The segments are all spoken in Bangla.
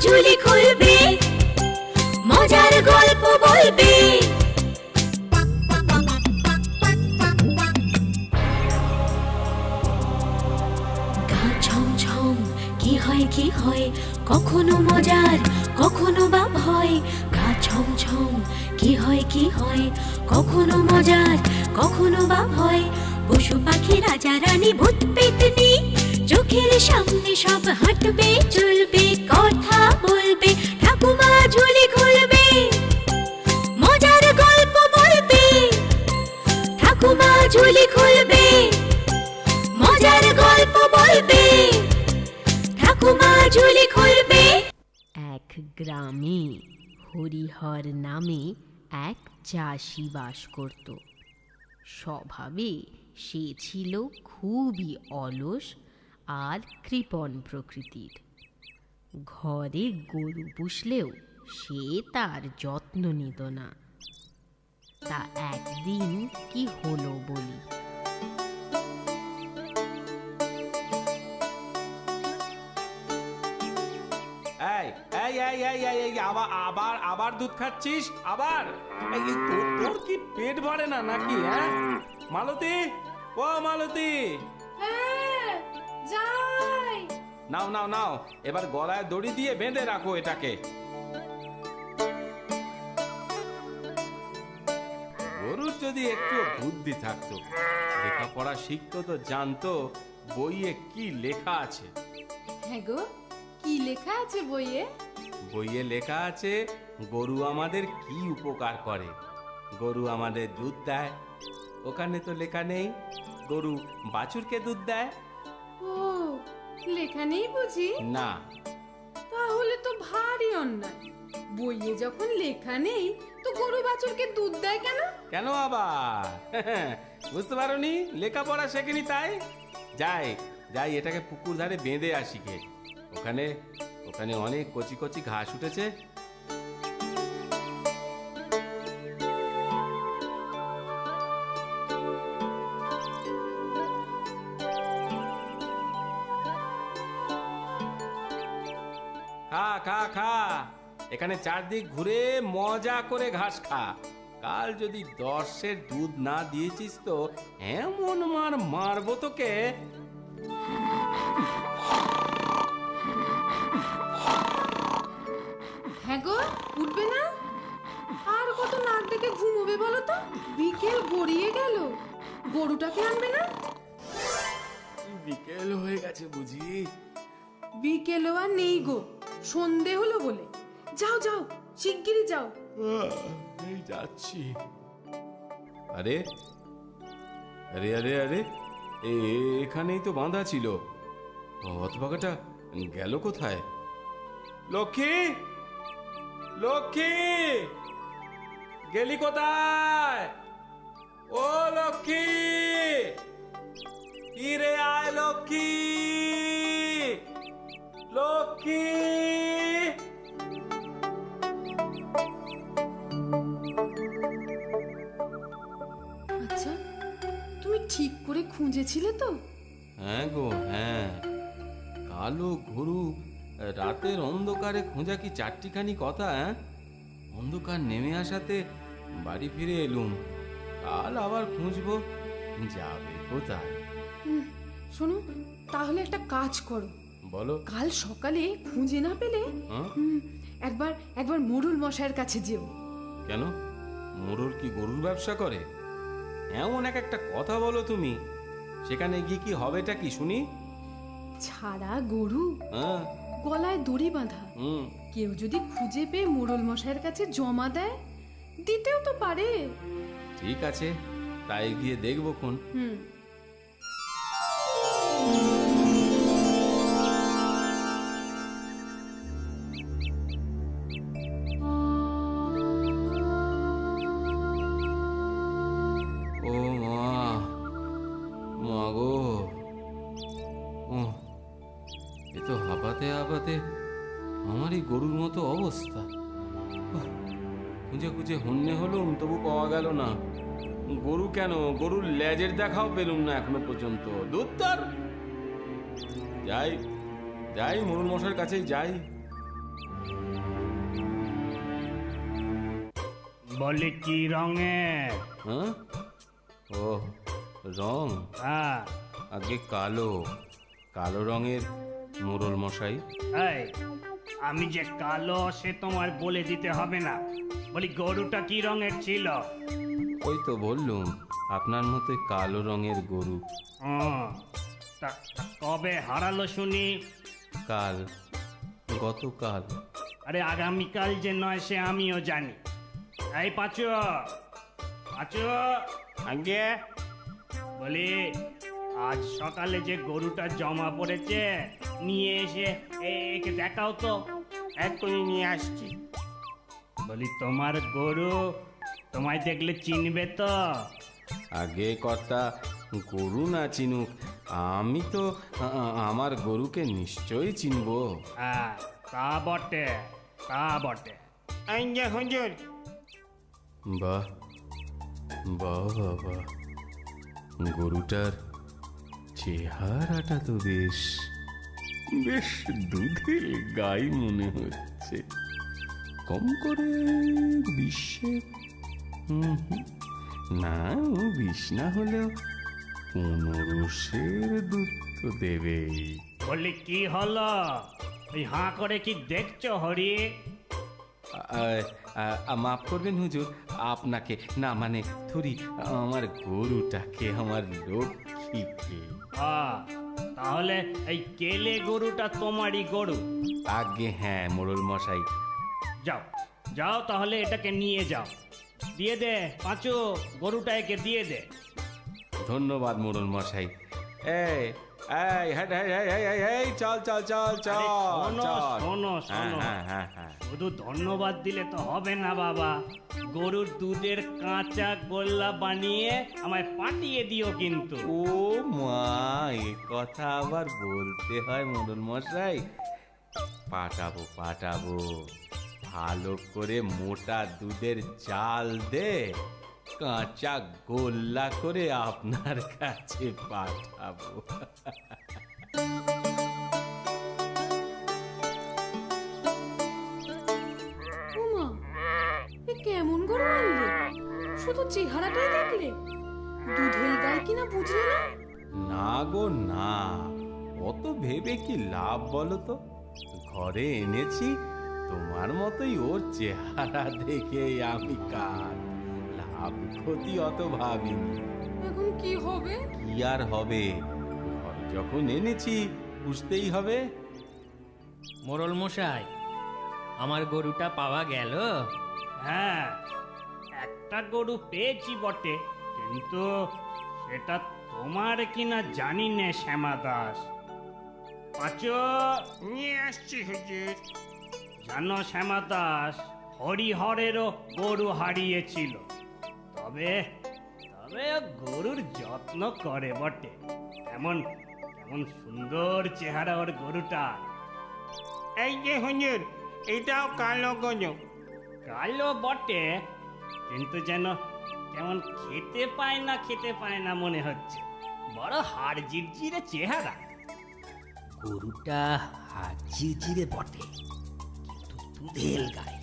ঝুলি খুলবে, মজার গল্প বলবে। গা ছমছম কি হয় কি হয়, কখনো মজার কখনো বা ভয়। গা ছমছম কি হয় কি হয়, কখনো মজার কখনো বা ভয়। পশু পাখি রাজা রানী ভূত পেতনি, চোখের সামনে সব হাঁটবে চলবে, কথা বলবে, ঠাকুমা ঝুলি খুলবে, মজার গল্প বলবে। ঠাকুমা ঝুলি খুলবে, মজার গল্প বলবে। ঠাকুমা ঝুলি খুলবে। এক গ্রামে হরিহর নামে এক চাষি বাস করত। স্বভাবে সে ছিল খুবই অলস আর কৃপণ প্রকৃতির। ঘরে গরু পুষলেও সে তার যত্ন নিত না। তা একদিন কি হলো বলি। আবার আবার আবার দুধ খাচ্ছিস? আবার তোর কি পেট ভরে না নাকি? হ্যাঁ মালতী, ও মালতী, নাও নাও নাও, এবার গলায় দড়ি দিয়ে বেঁধে রাখো এটাকে। গরুর যদি একটু বুদ্ধি থাকতো, লেখাপড়া শিখতো তো জানতো বইয়ে কি লেখা আছে। হ্যাঁ গো, কি লেখা আছে বইয়ে? বইয়ে লেখা আছে গরু আমাদের কি উপকার করে। গরু আমাদের দুধ দেয়। ওখানে তো লেখা নেই গরু বাছুরকে দুধ দেয়। ও, লেখা নেই বুঝি? না। তাহলে তো ভারী অন্যায়। বইয়ে যখন লেখা নেই তো গরু বাছুরকে দুধ দেয় কেন? কেন আবার? বুঝতে পারোনি? লেখাপড়া শেখেনি তাই? যাই যাই, এটাকে পুকুর ধারে বেঁধে আসি গে। ওখানে ওখানে অনেক কচি কচি ঘাস উঠেছে। খা খা খা, এখানে চারদিক ঘুরে মজা করে ঘাস খা। কাল যদি 10-এর দুধ না দিয়েছিস তো এমন মারবো তোকে। হ্যাঁ গো, উঠবে না? আর কত নাক ডেকে ঘুমোবে বলো তো? বিকেল গড়িয়ে গেল, গরুটাকে আনবে না? বিকেল হয়ে গেছে বুঝি? বিকেলও আর নেই গো, সন্ধে হলো বলে। যাও যাও, শিগগিরই যাও। এই যাচ্ছি। আরে আরে আরে আরে, এখানেই তো বাঁধা ছিল। হতভাগাটা গেল কোথায়? লক্ষ্মী, লক্ষ্মী, গেলি কোথায়? ও লক্ষ্মী, ফিরে আয় লক্ষ্মী, লক্ষ্মী। আচ্ছা, তুমি ঠিক করে খুঁজেছিলে তো? হ্যাঁ গো হ্যাঁ, কালো গরু রাতের অন্ধকারে খোঁজা কি চারটিখানি কথা? অন্ধকার নেমে আসাতে বাড়ি ফিরে এলুম। কাল আবার খুঁজবো, যাবে কোথায়? শোনো, তাহলে একটা কাজ করো। বলো। কাল সকালে খুঁজে না পেলে একবার একবার মোড়ল মশাইয়ের কাছে যেও। কেন? মোড়ল কি গরুর ব্যবসা করে? এমন একটা কথা বলো তুমি। সেখানে গিয়ে কি হবেটা কি শুনি? ছাড়া গরু, হ্যাঁ, গলায় দড়ি বাঁধা। কেউ যদি খুঁজে পেয়ে মোড়ল মশাইয়ের কাছে জমা দেয়, দিতেও তো পারে। ঠিক আছে, তাই গিয়ে দেখবো কোন। ও মা গো, এ তো হাঁপাতে হাঁপাতে আমারই গরুর মতো অবস্থা। খুঁজে খুঁজে হন্যে হলুম, তবু পাওয়া গেল না। গরু কেন, গরুর লেজের দেখাও পেলুম না এখনো পর্যন্ত। দুধ যাই যাই, মোড়ল মশাইয়ের কাছেই যাই। বলি কি রঙের? হ্যাঁ? ও রং হ্যাঁ, আগে কালো, কালো রঙের মোড়ল মশাই। এই, আমি যে কালো সে তোমার বলে দিতে হবে না। বলি গরুটা কি রঙের ছিল? ওই তো বললুম আপনার মতোই কালো রঙের গরু। তা কবে হারালো শুনি? কাল, গতকাল। আরে আগামীকাল যে নয় সে আমিও জানি। এই পাঁচু, পাঁচু, আগে বলি আজ সকালে যে গরুটা জমা পড়েছে নিয়ে এসে একে দেখাও তো। এক্ষুনি নিয়ে আসছি। বলি তোমার গরু তোমায় দেখলে চিনবে তো? আগে কর্তা গরু না চিনুক, আমি তো আমার গরুকে নিশ্চয়ই চিনবো। হ্যাঁ, তা বটে, তা বটে। আইয়া হুজুর। বাহ বাহ বাবা, গরুটার চেহারাটা তো বেশ বেশ দুধের গাই মনে হচ্ছে। কম করে 20 না, 20 না হলেও 15 দুধ তো দেবেই। বলি কি হলো? ওই হাঁ করে কি দেখছো হরি? মাফ করবেন হুজুর, আপনাকে না, মানে থুরি আমার গরুটাকে, আমার লক্ষ্মীকে। তাহলে এই কেলে গরুটা তোমারই গরু? আগে হ্যাঁ মোড়ল মশাই। যাও যাও, তাহলে এটাকে নিয়ে যাও। দিয়ে দে পাঁচু, গরুটা একে দিয়ে দে। ধন্যবাদ মোড়ল মশাই। এই এই হ্যাঁ এই চল চল চল চল শোনো চল। শোনো হ্যাঁ শোনো, হ্যাঁ হ্যাঁ হ্যাঁ। শুধু ধন্যবাদ দিলে তো হবে না বাবা। গরুর দুধের কাঁচা গোল্লা বানিয়ে আমায় পাঠিয়ে দিও কিন্তু। ও মা, এ কথা আবার বলতে হয় মোড়ল মশাই? পাঠাবো পাঠাবো, ভালো করে মোটা দুধের জাল দে কাঁচা গোল্লা করে আপনার কাছে পাঠাবো। ওমা, এ কেমন গরু আনলে? শুধু চেহারাটাই দেখলে, দুধের গায়ে কিনা বুঝলে না? না গো না, অত ভেবে কি লাভ বলো তো? ঘরে এনেছি, তোমার মতোই ওর চেহারা দেখে আমি কাজ, লাভ ক্ষতি অত ভাবিনি। এখন কি হবে? কি আর হবে, ঘরে যখন এনেছি বুঝতেই হবে। মোড়ল মশাই, আমার গরুটা পাওয়া গেল? হ্যাঁ, একটা গরু পেয়েছি বটে, কিন্তু সেটা তোমার কিনা জানি না শ্যামা দাস। পাঁচু, নিয়ে আসছি হুজুর। জানো শ্যামা দাস, হরিহরেরও গরু হারিয়েছিল, তবে তবে ও গরুর যত্ন করে বটে। এমন এমন সুন্দর চেহারা ওর গরুটা। এই যে হুজুর, এটাও কালো গরু। কালো বটে, কিন্তু যেন কেমন খেতে পায় না মনে হচ্ছে। বড় হাড় জিরজিরে চেহারা। গরুটা ঝিরঝিরে বটে, কিন্তু দুধের গায়ে।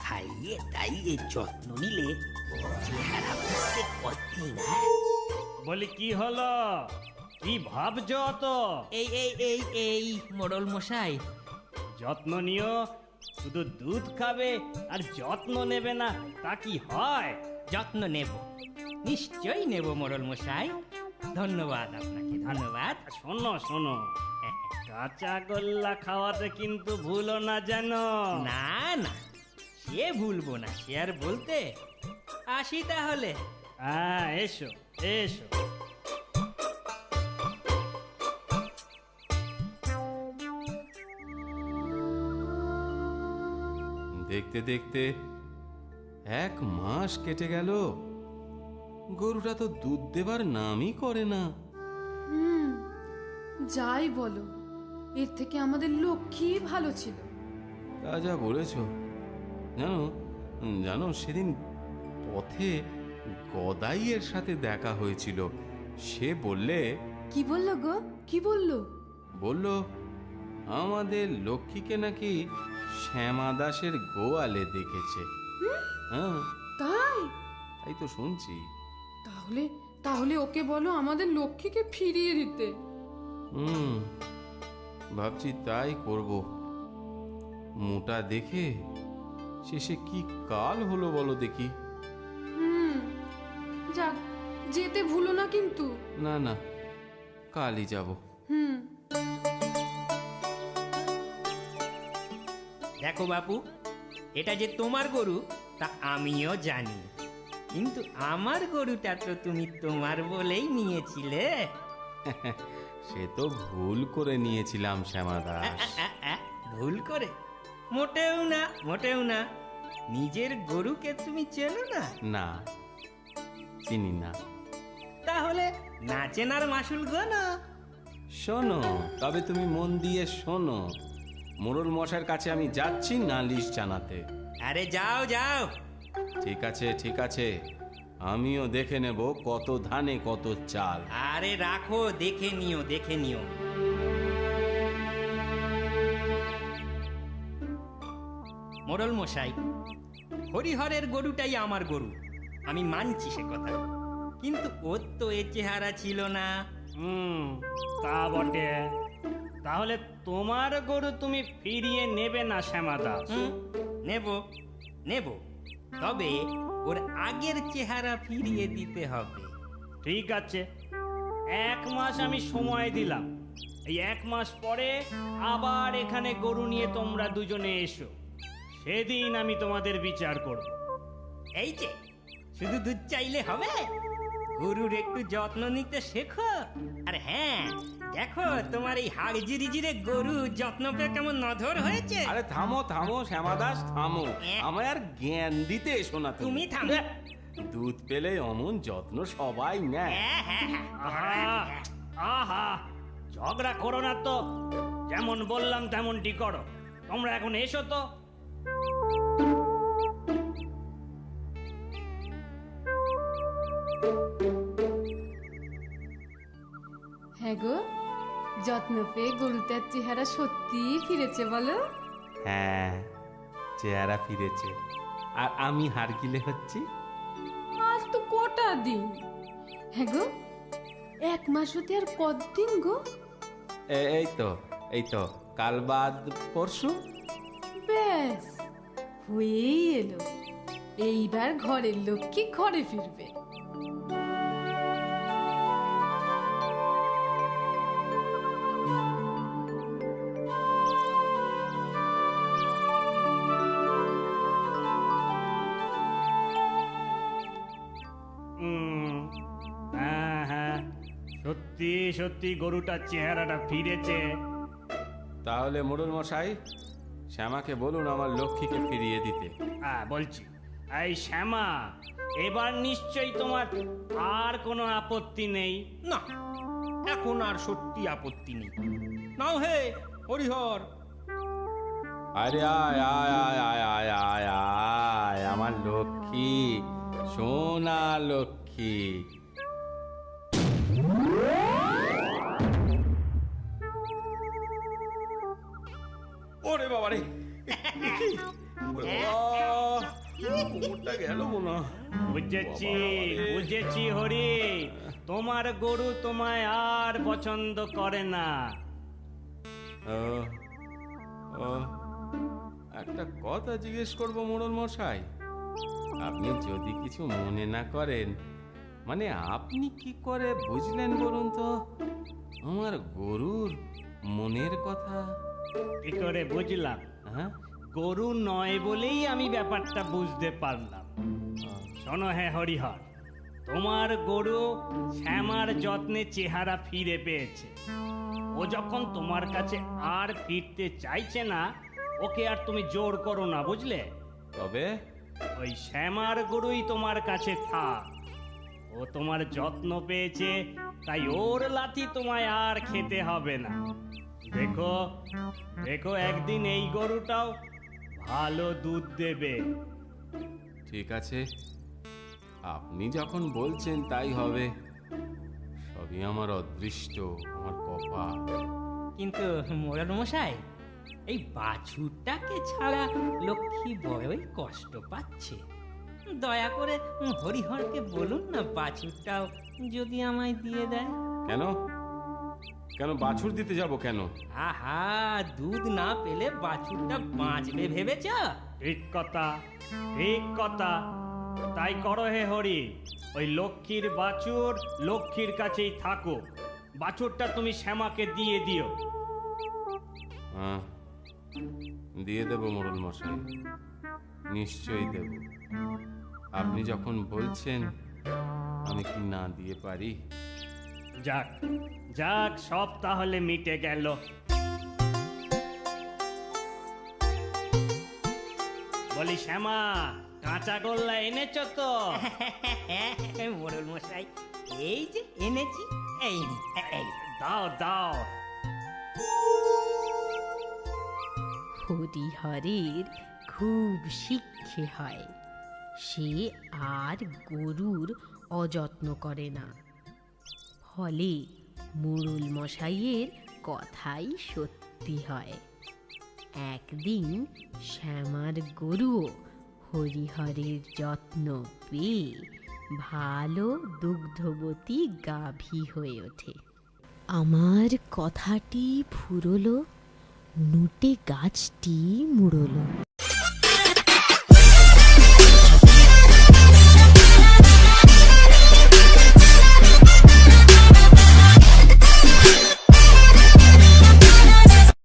খাইয়ে দাইয়ে যত্ন নিলে চেহারা বুঝতে কতদিন। বলি কি হলো, কি ভাবছো তো? এই এই এই এই মোড়ল মশাই, যত্ন নিও, শুধু দুধ খাবে আর যত্ন নেবে না, তা কি হয়? যত্ন নেব, নিশ্চয়ই নেব মোড়ল মশাই। ধন্যবাদ আপনাকে, ধন্যবাদ। শোনো শোনো, কাঁচা গোল্লা খাওয়াতে কিন্তু ভুলো না যেন। না না, সে ভুলবো না, সে আর বলতে। আসি তাহলে। হ্যাঁ, এসো এসো। দেখতে দেখতে 1 মাস কেটে গেল, গরুটা তো দুধ দেবার নামই করে না। যাই বলো, এর থেকে আমাদের লক্ষ্মী ভালো ছিল। তা যা বলেছ। জানো জানো সেদিন পথে গদাইয়ের সাথে দেখা হয়েছিল। সে বললে, কি বললো গো? কি বললো? বলল আমাদের লক্ষ্মীকে নাকি শ্যামা দাসের গোয়ালে দেখেছে। হ্যাঁ, তাই? তাই তো শুনছি। তাহলে তাহলে ওকে বলো আমাদের লক্ষ্মীকে ফিরিয়ে দিতে। হুম, ভাবছি তাই করব। মোটা দেখে শেষে কি কাল হলো বলো দেখি। যাক, যেতে ভুলো না কিন্তু। না না, কালই যাব। দেখো বাপু, এটা যে তোমার গরু তা আমিও জানি, কিন্তু আমার গরুটা তো তুমি তোমার বলেই নিয়েছিলে। সে তো ভুল করে নিয়েছিলাম শ্যামা দাস। ভুল করে? মোটেও না, মোটেও না। নিজের গরুকে তুমি চেনো না? না, চিনি না। তাহলে না চেনার মাসুল গোনা। শোনো, তবে তুমি মন দিয়ে শোনো। মোড়ল মশাইয়ের কাছে আমি যাচ্ছি নালিশ জানাতে। আরে যাও যাও। ঠিক আছে, ঠিক আছে, আমিও দেখে নেব কত ধানে কত চাল। আরে রাখো, দেখে নিও, দেখে নিও। মোড়ল মশাই, হরিহরের গরুটাই আমার গরু, আমি মানছি সে কথা, কিন্তু ওর তো এ চেহারা ছিল না। তা বটে। তাহলে তোমার গরু তুমি ফিরিয়ে নেবে না শ্যামা দাস? নেব, নেব, তবে ওর আগের চেহারা ফিরিয়ে দিতে হবে। ঠিক আছে, 1 মাস আমি সময় দিলাম। এই 1 মাস পরে আবার এখানে গরু নিয়ে তোমরা দুজনে এসো, সেদিন আমি তোমাদের বিচার করব। এই যে শুধু দুধ চাইলে হবে? গরুর একটু যত্ন নিতে শেখো। আর হ্যাঁ, দেখো তোমার এই হাড় জিরে গরু যত্ন পেয়ে কেমন নধর হয়েছে। আরে থামো থামো শ্যামা দাস, থামো। আমায় আর জ্ঞান দিতে এসো না তুমি থামো। দুধ পেলে অমন যত্ন সবাই নেয়। আহা, আহা, ঝগড়া করো না তো, যেমন বললাম তেমনটি করো। তোমরা এখন এসো তো। হ্যাঁ গো, যত্ন পেয়ে গরুটার চেহারা সত্যিই ফিরেছে বলো? হ্যাঁ, চেহারা ফিরেছে। আর আমি হারকিলে হচ্ছি। আজ তো কটা দিন। হ্যাঁ গো, 1 মাস হতে আর কতদিন গো? এই তো কাল বাদ পরশু। ব্যাস, হয়েই এলো। এইবার ঘরের লক্ষ্মী ঘরে ফিরবে। হ্যাঁ হ্যাঁ, সত্যি সত্যি গরুটার চেহারাটা ফিরেছে। তাহলে মোড়ল মশাই, শ্যামাকে বলুন আমার লক্ষ্মীকে ফিরিয়ে দিতে। হ্যাঁ বলছি। এই শ্যামা, এবার নিশ্চয়ই তোমার আর কোনো আপত্তি নেই? না, এখন আর সত্যি আপত্তি নেই। নাও হে হরিহর। আরে আয় আয় আয় আয় আয় আয় আয়, আমার লক্ষ্মী, সোনা লক্ষ্মী। ওরে বাবারে, গেল মনে। বুঝেছি, বুঝেছি হরি, তোমার গরু তোমায় আর পছন্দ করে না। একটা কথা জিজ্ঞেস করবো মোড়ল মশাই, আপনি যদি কিছু মনে না করেন, মানে আপনি কি করে বুঝলেন বলুন তো আমার গরুর মনের কথা? কি করে বুঝলাম? হ্যাঁ, গরু নয় বলেই আমি ব্যাপারটা বুঝতে পারলাম। শোনো হে হরিহর, তোমার গরু শ্যামার যত্নে চেহারা ফিরে পেয়েছে। ও যখন তোমার কাছে আর ফিরতে চাইছে না, ওকে আর তুমি জোর করো না, বুঝলে? তবে ওই শ্যামার গরুই তোমার কাছে থাক। ও তোমার যত্ন পেয়েছে, তাই ওর লাথি তোমায় আর খেতে হবে না। দেখো দেখো, একদিন এই গরুটাও ভালো দুধ দেবে। ঠিক আছে, আপনি যখন বলছেন তাই হবে। সবই আমার অদৃষ্ট, আমার কপাল। কিন্তু মোড়ল মশাই, এই বাছুরটাকে ছাড়া লক্ষ্মী বড়ই কষ্ট পাচ্ছে। দয়া করে হরিহরকে বলুন না বাছুরটাও যদি আমায় দিয়ে দেয়। কেন কেন বাছুর দিতে যাব কেন? আহা, দুধ না পেলে বাছুরটা বাঁচবে ভেবেছ? ঠিক কথা, ঠিক কথা। তাই করো হে হরি, ওই লক্ষ্মীর বাছুর লক্ষ্মীর কাছেই থাকো। বাছুরটা তুমি শ্যামাকে দিয়ে দিও। হ্যাঁ, দিয়ে দেব মোড়ল মশাই, নিশ্চয়ই দেব। আপনি যখন বলছেন, আমি কি না দিয়ে পারি? যাক যাক, সব তাহলে মিটে গেল। বলি শ্যামা, কাঁচা গোল্লা এনেছো তো? মোড়ল মশাই, এই যে এনেছি, এই নিন, এই। দাও দাও। হরিহরের খুব শিক্ষে হয়, সে আর গরুর অযত্ন করে না। ফলে মোড়ল মশাইয়ের কথাই সত্যি হয়। একদিন শ্যামার গরুও হরিহরের যত্ন পেয়ে ভালো দুগ্ধবতী গাভী হয়ে ওঠে। আমার কথাটি ফুরলো, নুটে গাছটি মুড়লো।